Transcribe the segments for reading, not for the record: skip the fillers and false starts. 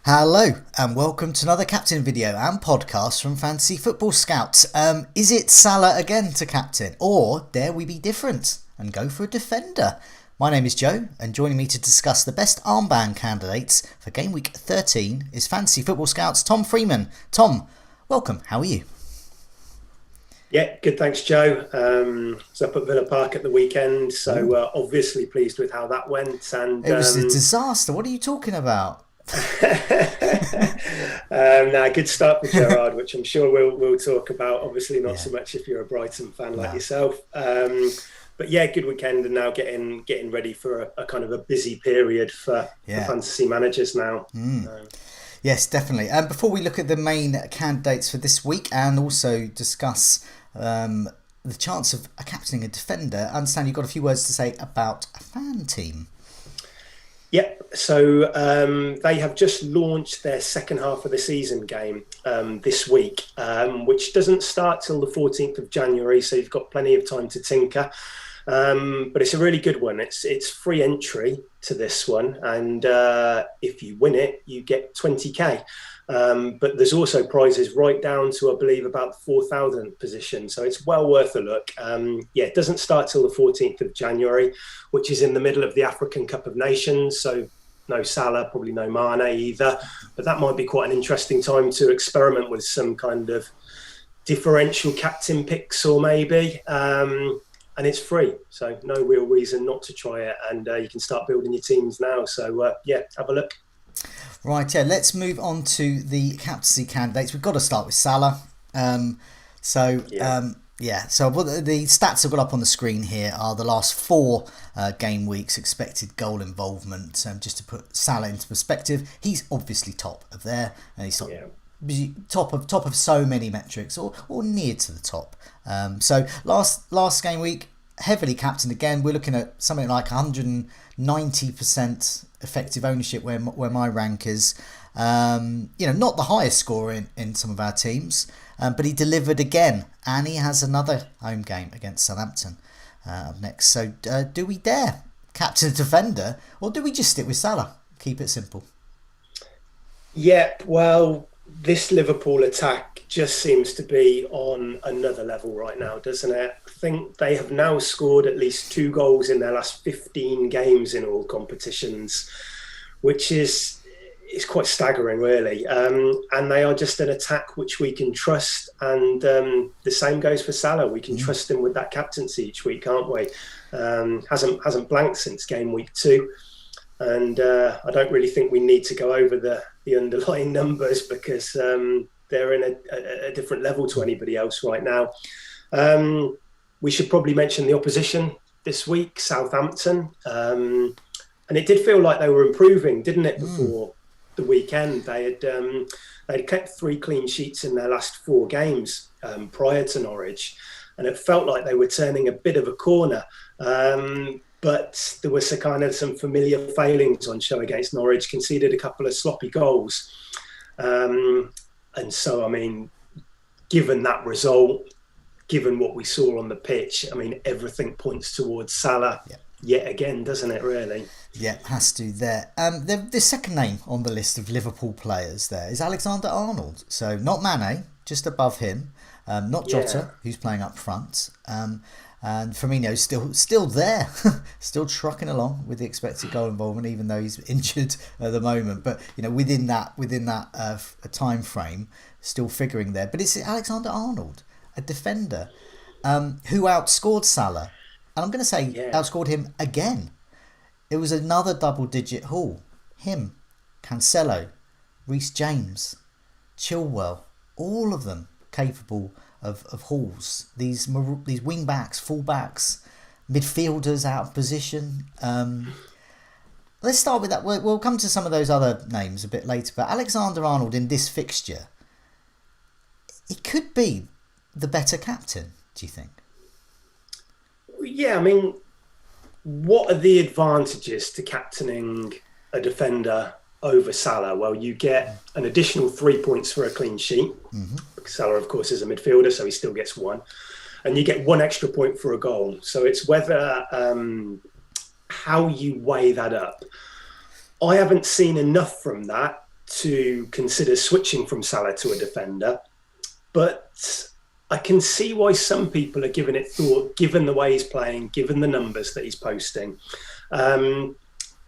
Hello and welcome to another captain video and podcast from Fantasy Football Scouts. Is it Salah again to captain, or dare we be different and go for a defender? My name is Joe, and joining me to discuss the best armband candidates for Gameweek 13 is Fantasy Football Scouts Tom Freeman. Tom, welcome. How are you? Yeah, good. Thanks, Joe. I was up at Villa Park at the weekend, so obviously pleased with how that went. And it was a disaster. What are you talking about? Good start for Gerrard, which I'm sure we'll talk about. Obviously, not so much if you're a Brighton fan like yourself. But yeah, good weekend, and now getting ready for a kind of a busy period for fantasy managers now. Yes, definitely. And before we look at the main candidates for this week and also discuss the chance of captaining a defender, I understand you've got a few words to say about a Fanteam. Yep. So they have just launched their second half of the season game this week, which doesn't start till the 14th of January. So you've got plenty of time to tinker. But it's a really good one. It's free entry to this one. And if you win it, you get 20k. But there's also prizes right down to, I believe, about the 4,000th position. So it's well worth a look. It doesn't start till the 14th of January, which is in the middle of the African Cup of Nations. So no Salah, probably no Mane either. But that might be quite an interesting time to experiment with some kind of differential captain picks or maybe. And it's free. So no real reason not to try it. And you can start building your teams now. So have a look. Right, let's move on to the captaincy candidates. We've got to start with Salah. So the stats I've got up on the screen here are the last 4 game weeks expected goal involvement. Just to put Salah into perspective, he's obviously top of there, and he's top of so many metrics, or near to the top. So last game week, heavily captained again. We're looking at something like 190% effective ownership where my rank is. Not the highest score in some of our teams, but he delivered again, and he has another home game against Southampton up next. So do we dare captain a defender, or do we just stick with Salah? Keep it simple. Yeah, well, this Liverpool attack just seems to be on another level right now, doesn't it? I think they have now scored at least 2 goals in their last 15 games in all competitions, which is quite staggering, really. And they are just an attack which we can trust. And the same goes for Salah. We can trust him with that captaincy each week, can't we? Hasn't blanked since game week 2. And I don't really think we need to go over the underlying numbers because they're in a different level to anybody else right now. We should probably mention the opposition this week, Southampton. And it did feel like they were improving, didn't it, before the weekend? They'd kept 3 clean sheets in their last 4 games prior to Norwich. And it felt like they were turning a bit of a corner. But there was some familiar failings on show against Norwich, conceded a couple of sloppy goals. And so, I mean, given that result, given what we saw on the pitch, I mean, everything points towards Salah yet again, doesn't it, really? Yeah, has to there. The second name on the list of Liverpool players there is Alexander-Arnold. So not Mane, just above him. Not Jota, who's playing up front. And Firmino's still there, still trucking along with the expected goal involvement, even though he's injured at the moment. But within that time frame, still figuring there. But it's Alexander-Arnold, a defender, who outscored Salah, and I'm going to say outscored him again. It was another double-digit haul. Him, Cancelo, Reece James, Chilwell, all of them capable of hauls. These wing-backs, full-backs, midfielders out of position. Let's start with that. We'll come to some of those other names a bit later. But Alexander-Arnold in this fixture, he could be the better captain, do you think? Yeah, I mean, what are the advantages to captaining a defender over Salah? Well, you get an additional 3 points for a clean sheet. Salah, of course, is a midfielder, so he still gets 1. And you get 1 extra point for a goal. So it's whether how you weigh that up. I haven't seen enough from that to consider switching from Salah to a defender, but I can see why some people are giving it thought, given the way he's playing, given the numbers that he's posting.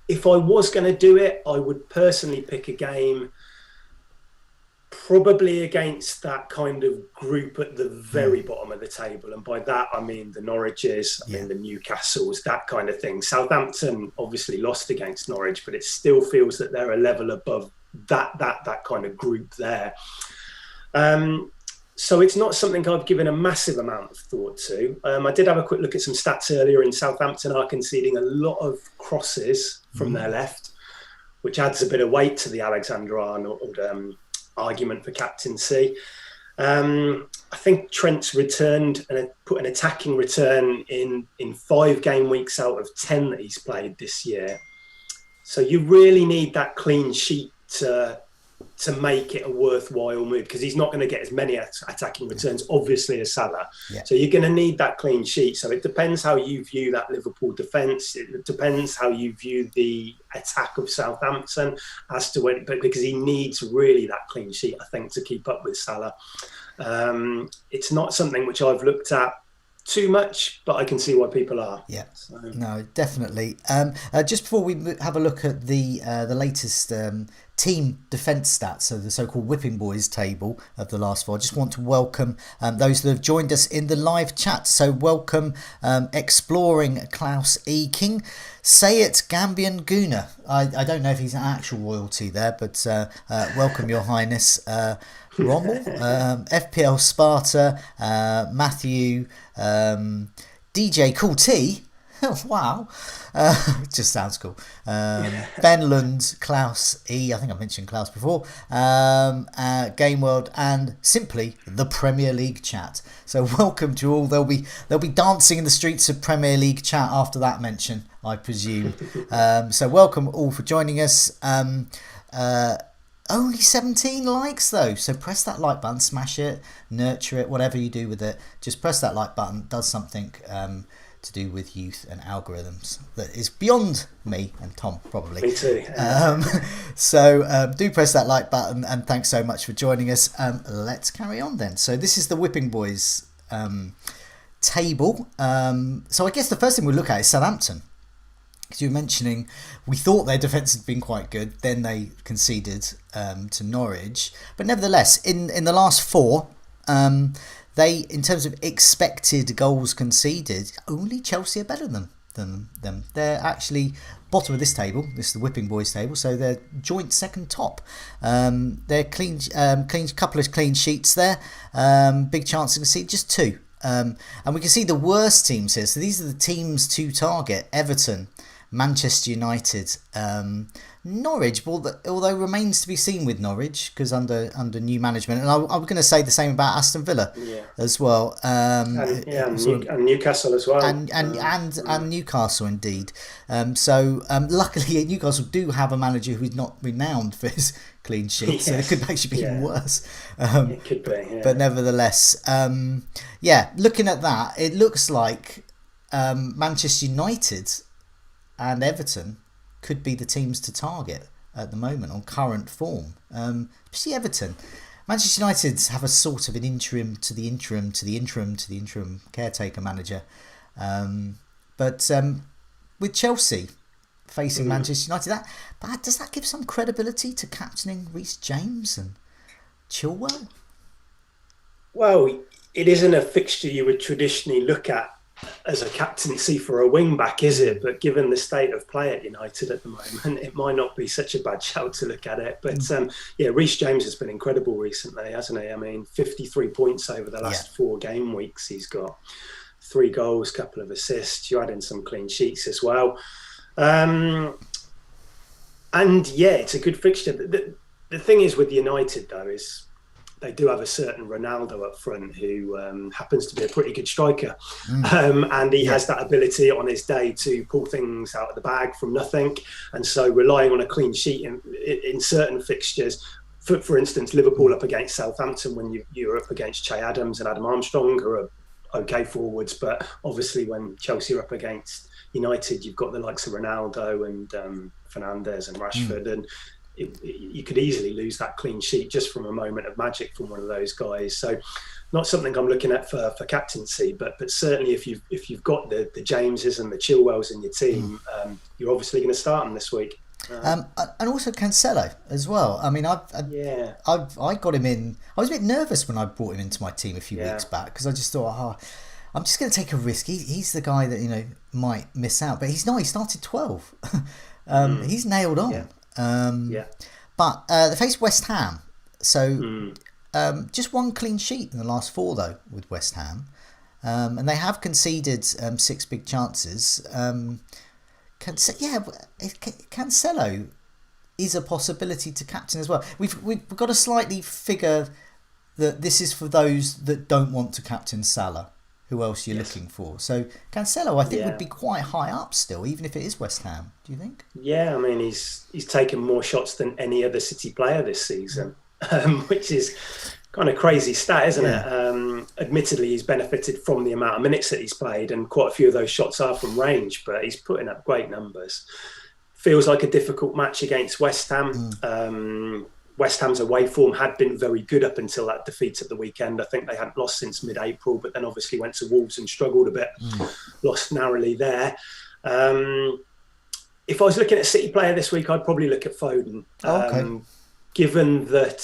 If I was going to do it, I would personally pick a game probably against that kind of group at the very bottom of the table. And by that, I mean the Norwiches, I mean the Newcastles, that kind of thing. Southampton obviously lost against Norwich, but it still feels that they're a level above that kind of group there. So it's not something I've given a massive amount of thought to. I did have a quick look at some stats earlier, and Southampton are conceding a lot of crosses from their left, which adds a bit of weight to the Alexander-Arnold argument for captaincy. I think Trent's returned and put an attacking return in 5 game weeks out of 10 that he's played this year. So you really need that clean sheet to make it a worthwhile move, because he's not going to get as many attacking returns, obviously, as Salah. Yeah. So you're going to need that clean sheet. So it depends how you view that Liverpool defence. It depends how you view the attack of Southampton as to when, but because he needs really that clean sheet, I think, to keep up with Salah. It's not something which I've looked at too much, but I can see why people are. Yeah, so. No, definitely. Just before we have a look at the latest team defence stats, so the so-called Whipping Boys table of the last 4, I just want to welcome those that have joined us in the live chat. So welcome Exploring Klaus E. King, Say It Gambian Guna. I don't know if he's an actual royalty there, but welcome, Your Highness. Rommel, FPL Sparta, Matthew, DJ Cool T. Wow, just sounds cool. Ben Lund, Klaus E. I think I mentioned Klaus before. Game World, and simply the Premier League chat. So welcome to all. They'll be dancing in the streets of Premier League chat after that mention, I presume. So welcome all for joining us. Only 17 likes though, so press that like button, smash it, nurture it, whatever you do with it. Just press that like button. It does something to do with youth and algorithms that is beyond me and Tom, probably. Me too. So do press that like button, and thanks so much for joining us. Let's carry on then. So this is the Whipping Boys table. So I guess the first thing we'll look at is Southampton. Because you were mentioning, we thought their defence had been quite good, then they conceded to Norwich. But nevertheless, in the last 4, they, in terms of expected goals conceded, only Chelsea are better than them. They're actually bottom of this table. This is the Whipping Boys table, so they're joint second top. They're clean, couple of clean sheets there. Big chance to concede, just 2. And we can see the worst teams here. So these are the teams to target: Everton, Manchester United, Norwich, although remains to be seen with Norwich because under new management. And I was going to say the same about Aston Villa as well. And Newcastle as well. And Newcastle indeed. So luckily Newcastle do have a manager who's not renowned for his clean sheets, so it could actually be even worse. It could be, but nevertheless, looking at that, it looks like Manchester United and Everton could be the teams to target at the moment on current form. Especially Everton. Manchester United have a sort of an interim to the interim caretaker manager. But with Chelsea facing Manchester United, does that give some credibility to captaining Reece James and Chilwell? Well, it isn't a fixture you would traditionally look at as a captaincy for a wing-back, is it? But given the state of play at United at the moment, it might not be such a bad shout to look at it. But Reece James has been incredible recently, hasn't he? I mean, 53 points over the last 4 game weeks. He's got 3 goals, couple of assists. You add in some clean sheets as well. It's a good fixture. The thing is with United, though, is they do have a certain Ronaldo up front who happens to be a pretty good striker. And he has that ability on his day to pull things out of the bag from nothing. And so relying on a clean sheet in certain fixtures, for instance, Liverpool up against Southampton when you're up against Che Adams and Adam Armstrong, who are okay forwards. But obviously when Chelsea are up against United, you've got the likes of Ronaldo and Fernandes and Rashford. And you could easily lose that clean sheet just from a moment of magic from one of those guys. So not something I'm looking at for captaincy, but certainly if you've got the Jameses and the Chilwells in your team, you're obviously going to start them this week. And also Cancelo as well. I mean, I got him in. I was a bit nervous when I brought him into my team a few weeks back because I just thought, I'm just going to take a risk. He's the guy that might miss out, but he's not. He started 12. He's nailed on. But they faced West Ham, so just one clean sheet in the last 4 though with West Ham, and they have conceded 6 big chances. Cancelo is a possibility to captain as well. We've got to slightly figure that this is for those that don't want to captain Salah. Who else you're looking for? So Cancelo, I think, would be quite high up still, even if it is West Ham. Do you think? Yeah, I mean he's taken more shots than any other City player this season, which is kind of crazy stat, isn't it? Admittedly, he's benefited from the amount of minutes that he's played, and quite a few of those shots are from range, but he's putting up great numbers. Feels like a difficult match against West Ham. West Ham's away form had been very good up until that defeat at the weekend. I think they hadn't lost since mid-April, but then obviously went to Wolves and struggled a bit, lost narrowly there. If I was looking at a City player this week, I'd probably look at Foden. Given that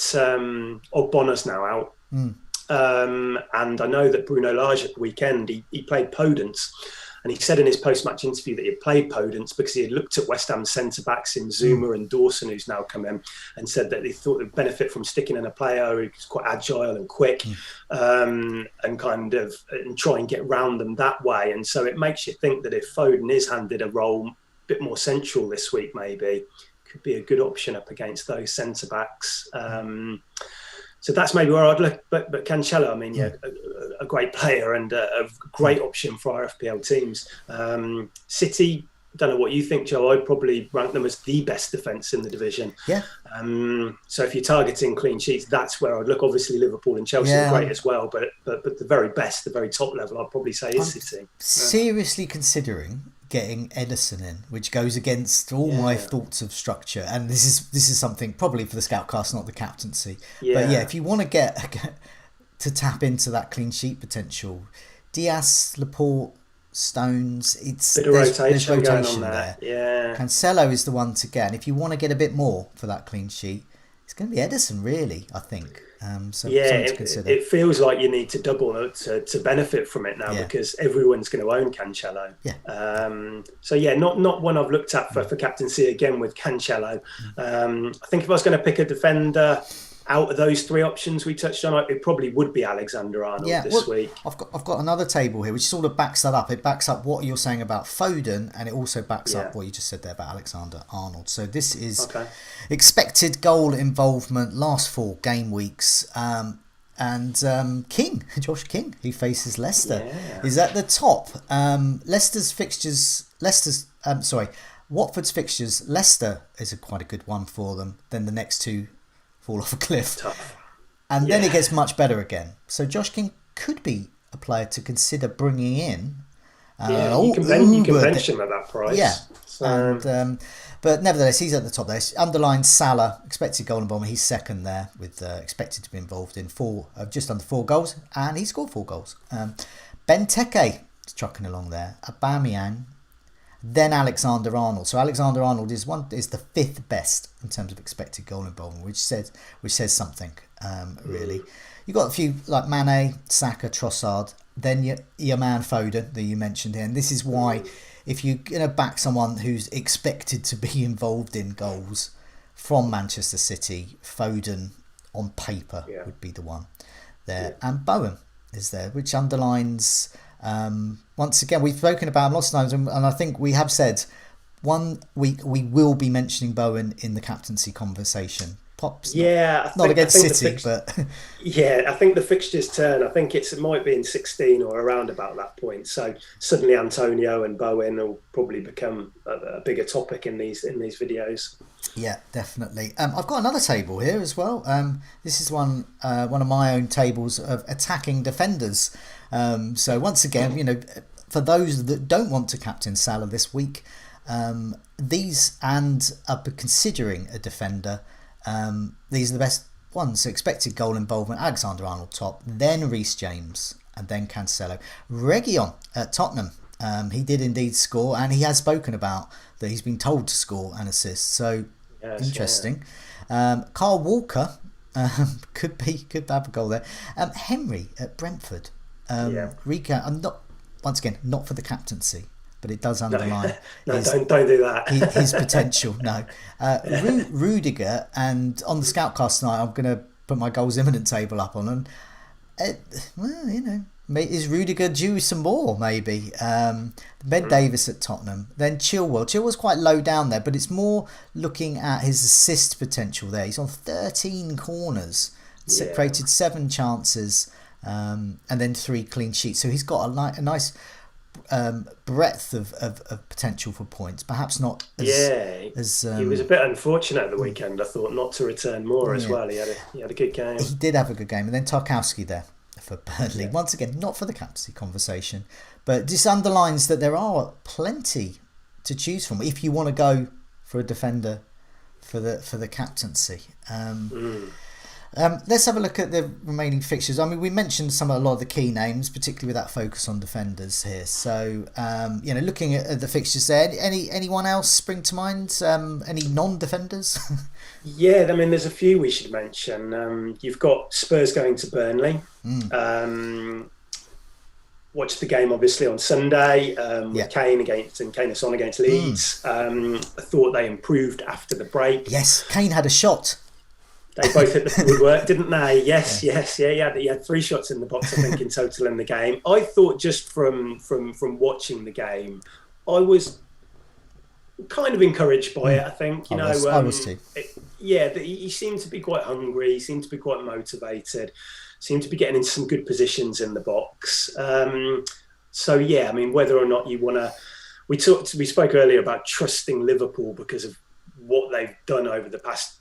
Ogbonna's now out, and I know that Bruno Lage at the weekend, he played Podence. And he said in his post-match interview that he had played Podence because he had looked at West Ham centre-backs in Zuma and Dawson, who's now come in, and said that he thought they'd benefit from sticking in a player who's quite agile and quick, and try and get round them that way. And so it makes you think that if Foden is handed a role a bit more central this week, maybe, could be a good option up against those centre-backs. So that's maybe where I'd look. But Cancelo, I mean, a great player and a great option for our FPL teams. City, don't know what you think, Joe. I'd probably rank them as the best defence in the division. Yeah. So if you're targeting clean sheets, that's where I'd look. Obviously, Liverpool and Chelsea are great as well. But the very best, the very top level, I'd probably say is City. Seriously considering getting Ederson in, which goes against all my thoughts of structure, and this is something probably for the Scoutcast, not the captaincy. But if you want to get to tap into that clean sheet potential, Diaz, Laporte, Stones, there's rotation going on there. Cancelo is the one to get, and if you want to get a bit more for that clean sheet, it's going to be Ederson, really, I think. It feels like you need to double to benefit from it now because everyone's going to own Cancelo. Not one I've looked at for captaincy again with Cancelo. I think if I was going to pick a defender out of those 3 options we touched on, it probably would be Alexander-Arnold this week. I've got another table here which sort of backs that up. It backs up what you're saying about Foden, and it also backs up what you just said there about Alexander-Arnold. So this is expected goal involvement last 4 game weeks. King, Josh King, who faces Leicester, is at the top. Watford's fixtures, Leicester is quite a good one for them. Then the next 2 fall off a cliff. Tough. And then it gets much better again. So Josh King could be a player to consider bringing in. You can bench him at that price. Yeah. So. But nevertheless, he's at the top there. Underlined Salah, expected goal involvement. He's second there with expected to be involved in just under 4 goals. And he scored 4 goals. Benteke is trucking along there. Aubameyang. Then Alexander-Arnold. So Alexander-Arnold is the 5th best in terms of expected goal involvement, which says something, really. You've got a few like Mane, Saka, Trossard, then your man Foden that you mentioned here. And this is why if you're going to back someone who's expected to be involved in goals from Manchester City, Foden on paper would be the one there. And Bowen is there, which underlines... once again, we've spoken about him lots of times, and I think we have said one week we will be mentioning Bowen in the captaincy conversation. Pops, not against City, but I think the fixtures turn. I think it might be in 16 or around about that point. So suddenly Antonio and Bowen will probably become a bigger topic in these videos. Yeah, definitely. I've got another table here as well. This is one of my own tables of attacking defenders. So once again, for those that don't want to captain Salah this week, These and considering a defender, these are the best ones. So expected goal involvement: Alexander-Arnold top, then Reece James, and then Cancelo. Reguilon at Tottenham. He did indeed score, and he has spoken about that he's been told to score and assist. So interesting. Yeah. Kyle Walker could have a goal there. Henry at Brentford. Rico, I'm not for the captaincy, but it does underline. Don't do that. His potential. No, Rudiger, and on the Scoutcast tonight, I'm going to put my goals imminent table up on him. Is Rudiger due some more? Maybe. Ben Davies at Tottenham, then Chilwell. Chilwell's quite low down there, but it's more looking at his assist potential there. He's on 13 corners, created 7 chances, and then 3 clean sheets. So he's got a nice breadth of potential for points. Perhaps not as he was a bit unfortunate at the weekend, I thought, not to return more as well. He had a good game. He did have a good game. And then Tarkowski there for Burnley. Once again, not for the captaincy conversation, but this underlines that there are plenty to choose from if you want to go for a defender for the captaincy. Let's have a look at the remaining fixtures. I mean, we mentioned a lot of the key names, particularly with that focus on defenders here. So, looking at the fixtures there, anyone else spring to mind? Any non-defenders? Yeah, I mean, there's a few we should mention. You've got Spurs going to Burnley. Watched the game, obviously, on Sunday with Kane and Son against Leeds. I thought they improved after the break. Yes, Kane had a shot. They both hit the woodwork, didn't they? Yes. He had 3 shots in the box, I think, in total in the game. I thought just from watching the game, I was kind of encouraged by it. I think I was too. He seemed to be quite hungry. He seemed to be quite motivated. Seemed to be getting into some good positions in the box. I mean, whether or not you want to, we spoke earlier about trusting Liverpool because of what they've done over the past.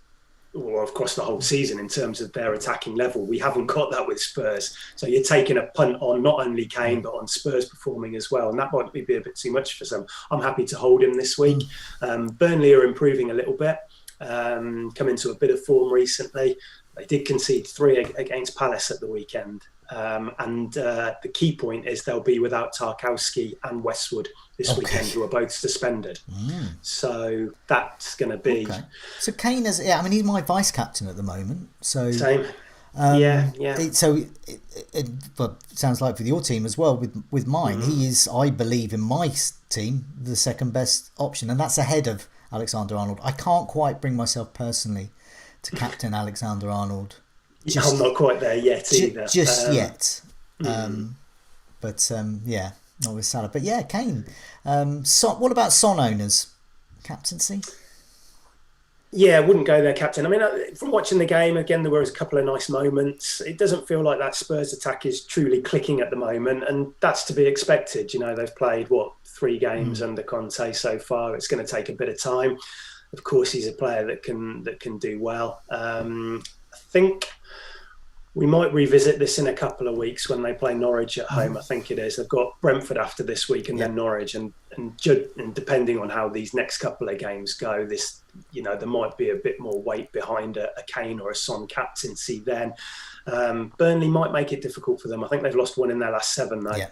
Or across the whole season in terms of their attacking level. We haven't got that with Spurs. So you're taking a punt on not only Kane, but on Spurs performing as well. And that might be a bit too much for some. I'm happy to hold him this week. Burnley are improving a little bit, come into a bit of form recently. They did concede 3 against Palace at the weekend. The key point is they'll be without Tarkowski and Westwood this weekend, who are both suspended. So that's going to be... Okay. So Kane is... Yeah, I mean, he's my vice-captain at the moment. So same. It sounds like for your team as well, with mine, he is, I believe, in my team, the second best option. And that's ahead of Alexander-Arnold. I can't quite bring myself personally to captain Alexander-Arnold. I'm not quite there yet either. Yet. Not with Salah. But yeah, Kane. What about Son owners? Captaincy? Yeah, I wouldn't go there, captain. I mean, from watching the game, again, there were a couple of nice moments. It doesn't feel like that Spurs attack is truly clicking at the moment, and that's to be expected. They've played, 3 games under Conte so far. It's going to take a bit of time. Of course, he's a player that can do well. I think we might revisit this in a couple of weeks when they play Norwich at home. I think it is. They've got Brentford after this week and then Norwich. And depending on how these next couple of games go, there might be a bit more weight behind a Kane or a Son captaincy then. Burnley might make it difficult for them. I think they've lost 1 in their last 7 though. Yeah.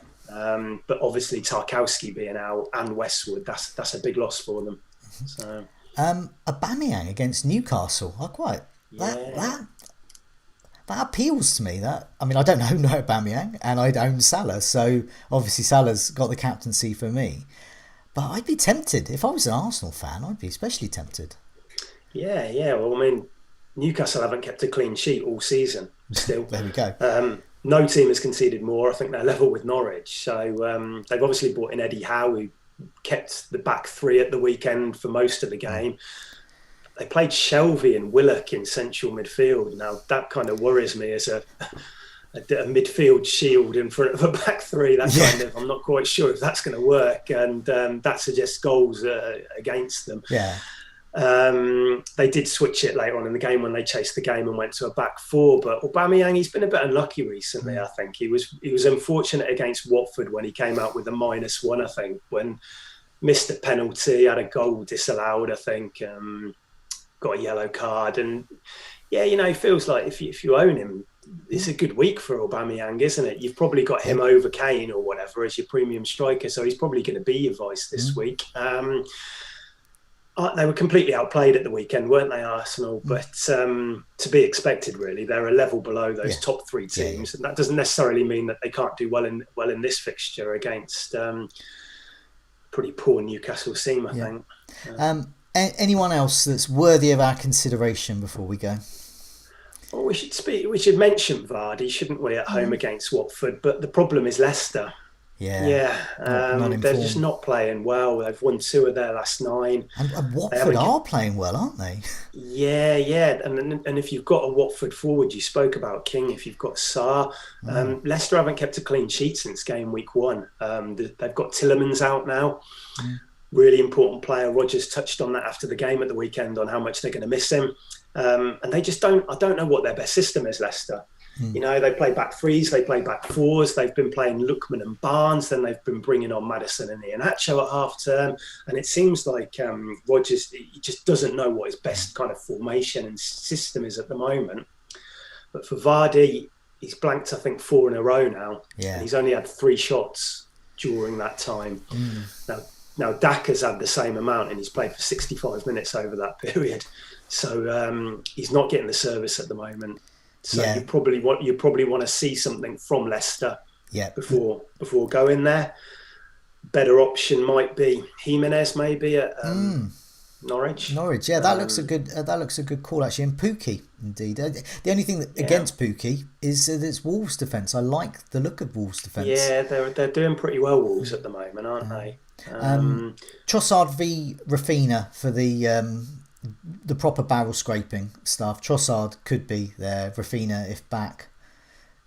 But obviously Tarkowski being out and Westwood, that's a big loss for them. So. Aubameyang against Newcastle. I quite... That appeals to me. I don't own Aubameyang and I own Salah, so obviously Salah's got the captaincy for me. But I'd be tempted. If I was an Arsenal fan, I'd be especially tempted. Yeah. Well, I mean, Newcastle haven't kept a clean sheet all season still. There we go. No team has conceded more. I think they're level with Norwich. So they've obviously brought in Eddie Howe, who kept the back 3 at the weekend for most of the game. They played Shelvey and Willock in central midfield. Now, that kind of worries me as a midfield shield in front of a back 3. I'm not quite sure if that's going to work. And that suggests goals against them. Yeah. They did switch it later on in the game when they chased the game and went to a back 4. But Aubameyang, he's been a bit unlucky recently, I think. He was unfortunate against Watford when he came out with a -1, I think, when missed a penalty, had a goal disallowed, I think, got a yellow card. And yeah, it feels like if you own him, it's a good week for Aubameyang, isn't it? You've probably got him over Kane or whatever as your premium striker, so he's probably going to be your vice this week. They were completely outplayed at the weekend, weren't they, Arsenal? But to be expected, really. They're a level below those top three teams, and that doesn't necessarily mean that they can't do well in this fixture against pretty poor Newcastle team, I think. Anyone else that's worthy of our consideration before we go? Well, we should mention Vardy, shouldn't we, at home against Watford? But the problem is Leicester. Not they're just not playing well. They've won 2 of their last 9. And Watford are playing well, aren't they? Yeah. And if you've got a Watford forward, you spoke about King, if you've got Sarr. Leicester haven't kept a clean sheet since game week 1. They've got Tielemans out now. Really important player. Rodgers touched on that after the game at the weekend on how much they're going to miss him. And they just I don't know what their best system is, Leicester. They play back 3s, they play back 4s. They've been playing Lookman and Barnes. Then they've been bringing on Maddison and Iheanacho at half term. And it seems like Rodgers, he just doesn't know what his best kind of formation and system is at the moment. But for Vardy, he's blanked, I think, 4 in a row now. And he's only had 3 shots during that time. Now Daka's had the same amount, and he's played for 65 minutes over that period. So he's not getting the service at the moment. So you probably want to see something from Leicester before going there. Better option might be Jimenez, maybe at Norwich. That looks a good call, actually. And Pukki, indeed. The only thing against Pukki is that it's Wolves' defence. I like the look of Wolves' defence. Yeah, they're doing pretty well, Wolves, at the moment, aren't they? Trossard v Rafinha for the proper barrel scraping stuff. Trossard could be there. Rafinha, if back,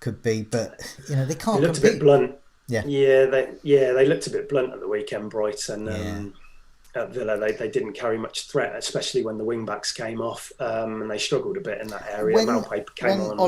could be. But they can't. They looked a bit blunt. They looked a bit blunt at the weekend, Brighton. At Villa, they didn't carry much threat, especially when the wing-backs came off, and they struggled a bit in that area. Maupay came on.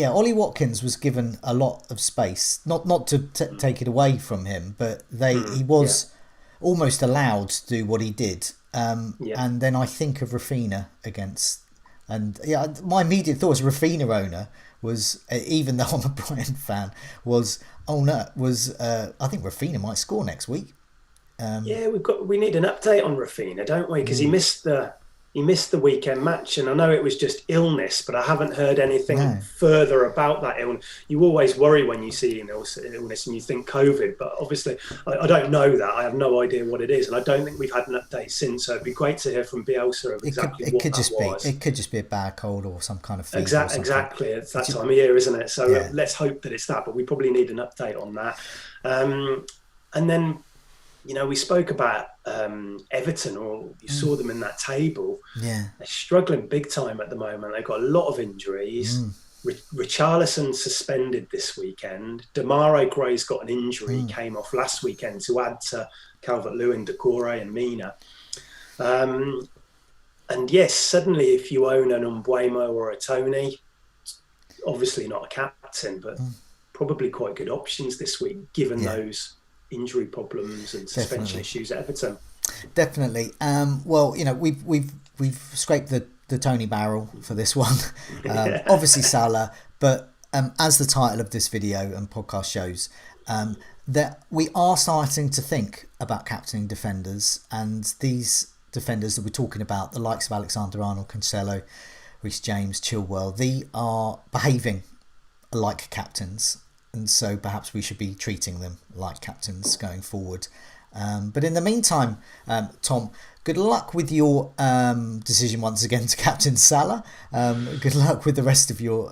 Ollie Watkins was given a lot of space, not to take it away from him, but he was almost allowed to do what he did. And then I think of Rafinha against, and my immediate thought as a Rafinha owner was, even though I'm a Brighton fan, I think Rafinha might score next week. We need an update on Rafinha, don't we? Because he missed the weekend match, and I know it was just illness, but I haven't heard anything further about that illness. You always worry when you see illness and you think COVID, but obviously I don't know that. I have no idea what it is, and I don't think we've had an update since. So it'd be great to hear from Bielsa of exactly what that was. It could just be a bad cold or some kind of fever. Exactly. It's that time of year, isn't it? So let's hope that it's that, but we probably need an update on that. And then, we spoke about Everton, or you saw them in that table. They're struggling big time at the moment. They've got a lot of injuries. Richarlison suspended this weekend. Demarai Gray's got an injury, came off last weekend to add to Calvert-Lewin, Doucouré and Mina. And yes, suddenly if you own an Mbeumo or a Tony, obviously not a captain, but probably quite good options this week, given those injury problems and suspension issues at Everton. Definitely. We've scraped the Tony barrel for this one. Obviously Salah, but as the title of this video and podcast shows, that we are starting to think about captaining defenders, and these defenders that we're talking about, the likes of Alexander-Arnold, Cancelo, Reece James, Chilwell, they are behaving like captains. And so perhaps we should be treating them like captains going forward. But in the meantime, Tom, good luck with your decision once again to captain Salah. Good luck with the rest of your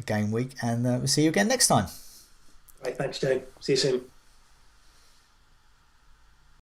game week, and we'll see you again next time. Right, thanks, Jane. See you soon.